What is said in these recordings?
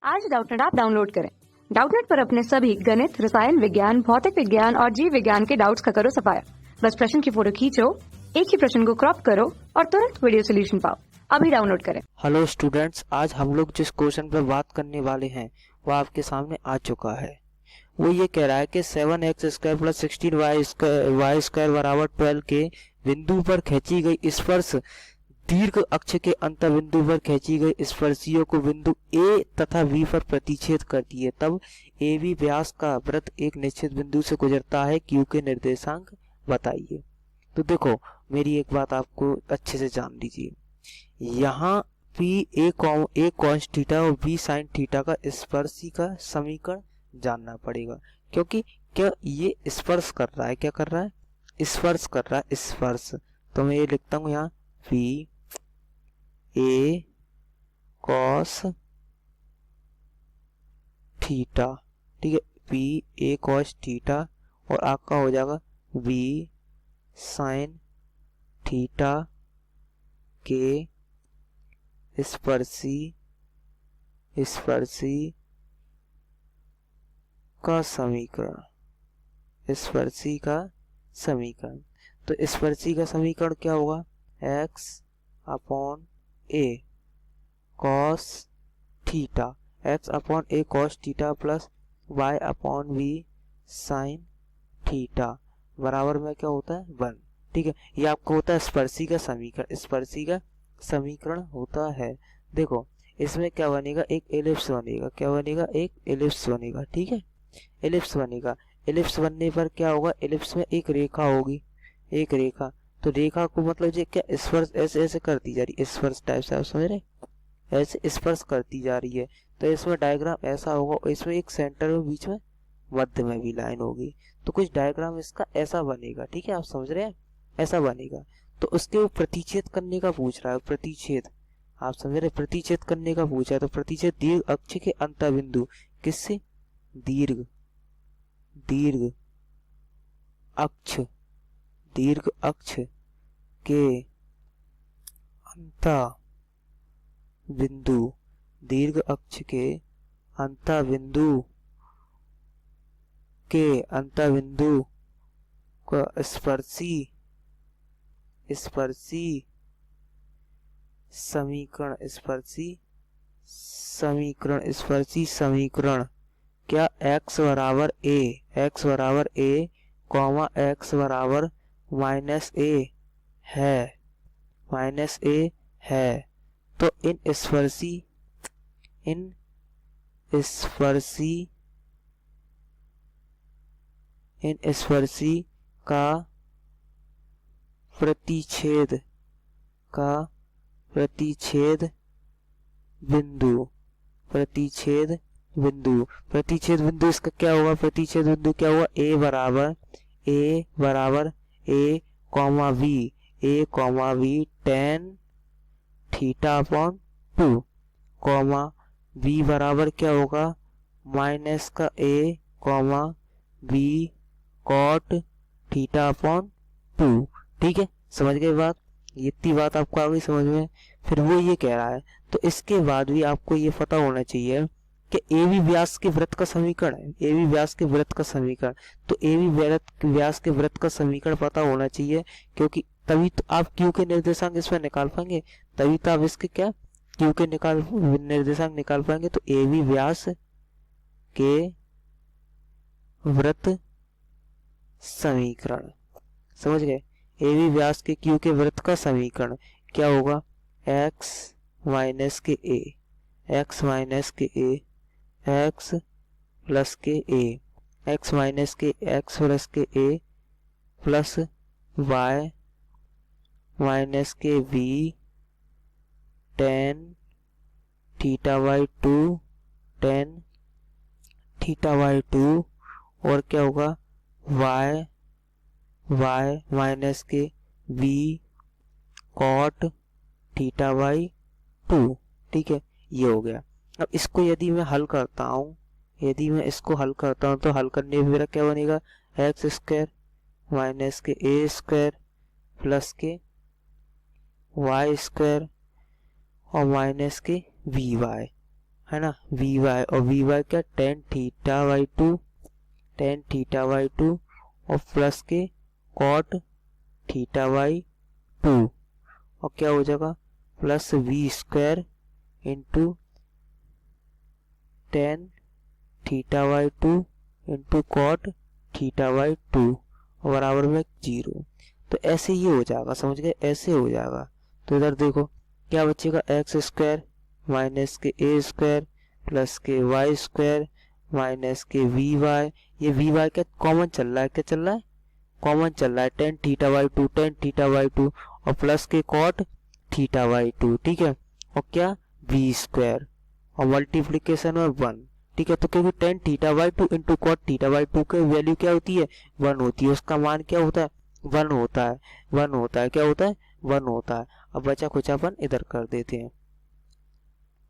आज Doubtnut app download करें। Doubtnut पर अपने सभी गणित, रसायन विज्ञान, भौतिक विज्ञान और जीव विज्ञान के डाउट्स का करो सफाया। बस प्रश्न की फोटो खींचो, एक ही प्रश्न को क्रॉप करो और तुरंत वीडियो सोल्यूशन पाओ। अभी डाउनलोड करें। हेलो स्टूडेंट्स, आज हम लोग जिस क्वेश्चन पर बात करने वाले हैं वो आपके सामने आ चुका है। वो ये कह रहा है कि 7x² + 16y² बराबर 12 के बिंदु पर खींची गई स्पर्श दीर्घ अक्ष के अंत बिंदु पर खींची गई स्पर्शियों को बिंदु ए तथा बी पर प्रतिच्छेद करती है, तब ए बी व्यास का वृत्त एक निश्चित बिंदु से गुजरता है, क्यू के निर्देशांक बताइए। तो देखो, मेरी एक बात आपको अच्छे से जान लीजिए। यहाँ पी ए कॉस थीटा और बी साइन थीटा का स्पर्शी का समीकरण जानना पड़ेगा, क्योंकि क्या ये स्पर्श कर रहा है, क्या कर रहा है, स्पर्श कर रहा है, स्पर्श। तो मैं ये लिखता हूँ यहाँ पी ए कॉस थीटा, ठीक है, पी ए कॉस थीटा और आपका हो जाएगा बी साइन थीटा के स्पर्शी का समीकरण, स्पर्शी का समीकरण। तो स्पर्शी का समीकरण क्या होगा, x upon a cos theta, x upon a cos theta plus y upon b sine theta बराबर में क्या होता है 1। ठीक है, ये आपको होता है स्पर्शी का समीकरण, स्पर्शी का समीकरण होता है। देखो, इसमें क्या बनेगा, एक एलिप्स बनेगा, क्या बनेगा, एक एलिप्स बनेगा। ठीक है, एलिप्स बनेगा। एलिप्स बनने पर क्या होगा, एलिप्स में एक रेखा होगी, एक रेखा। तो रेखा को मतलब ये क्या, स्पर्श ऐसे ऐसे करती जा रही है, स्पर्श टाइप से, आप समझ रहे, ऐसे स्पर्श करती जा रही है। तो इसमें डायग्राम ऐसा होगा, इसमें एक सेंटर में, बीच में, मध्य में भी लाइन होगी। तो कुछ डायग्राम इसका ऐसा बनेगा। ठीक है, आप समझ रहे हैं, ऐसा बनेगा। तो उसके वो प्रतिच्छेद करने का पूछ रहा है, प्रतिच्छेद, आप समझ रहे, प्रतिच्छेद करने का पूछा है। तो प्रतिच्छेद दीर्घ अक्ष के अंत बिंदु, किससे, दीर्घ अक्ष, दीर्घ अक्ष के अंत बिंदु, दीर्घ अक्ष के अंत बिंदु का स्पर्शी समीकरण क्या x बराबर ए कॉमा x बराबर -a है। तो इन स्पर्शी का प्रतिच्छेद बिंदु इसका क्या होगा, प्रतिच्छेद बिंदु क्या होगा, ए बराबर a comma b tan theta upon 2 comma b बराबर क्या होगा, माइनस का a comma b cot theta upon 2। ठीक है, समझ गए बात, इतनी बात आपको आ गई समझ में। फिर वो ये कह रहा है, तो इसके बाद भी आपको ये पता होना चाहिए कि ए बी व्यास के वृत्त का समीकरण है, ए बी व्यास के वृत्त का समीकरण। तो ए बी व्यास के वृत्त का समीकरण पता होना चाहिए, क्योंकि तभी तो आप क्यू के निर्देशांक इसमें निकाल पाएंगे, तभी तो आप इसके क्या, क्यू के निर्देशांक निकाल पाएंगे। तो ए बी व्यास के वृत्त समीकरण, समझ गए, ए बी व्यास के क्यू के वृत्त का समीकरण क्या होगा, x माइनस के ए x प्लस के ए प्लस y माइनस के बी tan थीटा बाई 2 और क्या होगा, y माइनस के बी कॉट थीटा बाई 2। ठीक है, ये हो गया। अब इसको यदि मैं हल करता हूँ, तो हल करने में मेरा क्या बनेगा, x² माइनस के a² प्लस के y² और माइनस के vy। है ना, वी वाई, और वी वाई क्या, tan theta by two, tan theta by two, और plus K cot theta by two, और क्या हो जाएगा, plus V square into tan theta by two into cot theta by two बराबर में 0। तो ऐसे ये हो जाएगा, समझ गए, ऐसे हो जाएगा। तो इधर देखो क्या बचेगा, एक्स स्क्वायर माइनस के ए स्क्वायर प्लस के वाई स्क्वायर माइनस के वी वाई, ये वी वाई क्या कॉमन चल रहा है, क्या चल रहा है, कॉमन चल रहा है, ten theta by two, tan theta by two, और plus K cot theta by to, ठीक है, और क्या वी स्क्वायर, और मल्टीप्लीकेशन और 1, ठीक है। तो क्योंकि tan theta by two into cot theta by two की वैल्यू क्या होती है, 1 होती है, उसका मान क्या होता है, 1 होता है, 1 होता है, क्या होता है, 1 होता है। अब बचा खुचापन इधर कर देते हैं,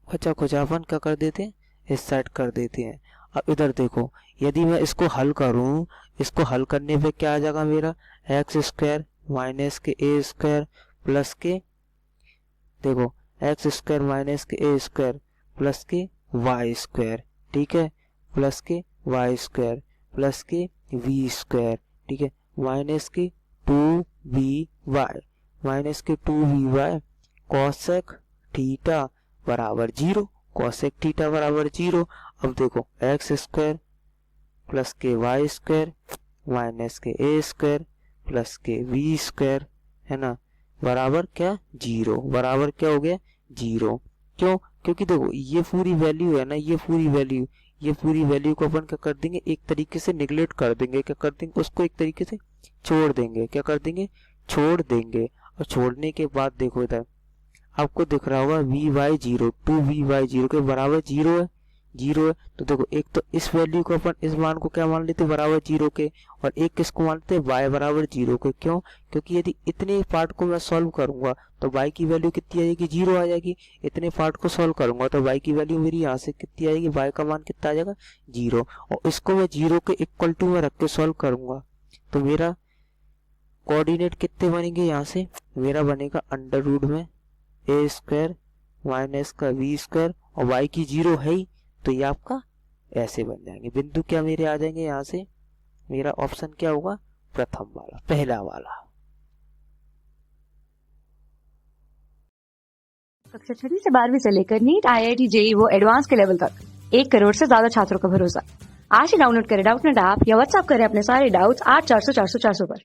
बचा खुचापन क्या कर देते हैं, इस साइड कर देते हैं। अब इधर देखो, यदि मैं इसको हल करूं, इसको हल करने पे क्या आ जाएगा मेरा, एक्स स्क्वायर माइनस के ए स्क्वायर प्लस के, देखो एक्स स्क्वायर माइनस के ए स्क्वायर प्लस के वाई स्क्वायर, ठीक है, प्लस के वाई स्क्वायर प्लस के वी स्क्वायर, ठीक है, माइनस के 2वी वाई कॉसेक थीटा बराबर 0, कॉसेक थीटा बराबर 0। अब देखो एक्स स्क्वायर प्लस के वाई स्क्वायर माइनस के ए स्क्वायर प्लस के वी स्क्वायर, है ना, बराबर क्या 0, बराबर क्या हो गया 0। क्यों, क्योंकि देखो ये पूरी वैल्यू है ना, ये पूरी वैल्यू को अपन क्या कर देंगे, एक तरीके से निगलेक्ट कर देंगे, क्या कर देंगे, उसको एक तरीके से छोड़ देंगे, क्या कर देंगे, छोड़ देंगे। और छोड़ने के बाद देखो इधर आपको दिख रहा होगा वी वाई 0, 2वी वाई 0 के बराबर 0 है, 0 है। तो देखो एक तो इस वैल्यू को अपन, इस मान को क्या मान लेते बराबर 0 के, और एक किसको मानते हैं, y बराबर 0 के। क्यों, क्योंकि यदि इतने पार्ट को मैं सॉल्व करूंगा तो y की वैल्यू कितनी आ जाएगी, 0 आ जाएगी। इतने पार्ट को सॉल्व करूंगा तो y की वैल्यू मेरी यहाँ से कितनी आएगी, y का मान कितना आ जाएगा 0, और इसको मैं 0 के इक्वल टू में रख के सॉल्व करूंगा तो मेरा कोऑर्डिनेट कितने बनेंगे, यहाँ से मेरा बनेगा अंडर रूट में ए स्क्वायर माइनस का वी स्क्वायर, और y की 0 है ही, तो ये आपका ऐसे बन जाएंगे बिंदु, क्या मेरे आ जाएंगे यहाँ से, मेरा ऑप्शन क्या होगा, प्रथम वाला, पहला वाला। कक्षा 6 से 12वीं से लेकर नीट, IIT, JEE वो एडवांस के लेवल तक 1 करोड़ से ज्यादा छात्रों का भरोसा। आज ही डाउनलोड करें डाउटनेट ऐप या व्हाट्सएप करें अपने सारे डाउट्स 8400 400 400 पर।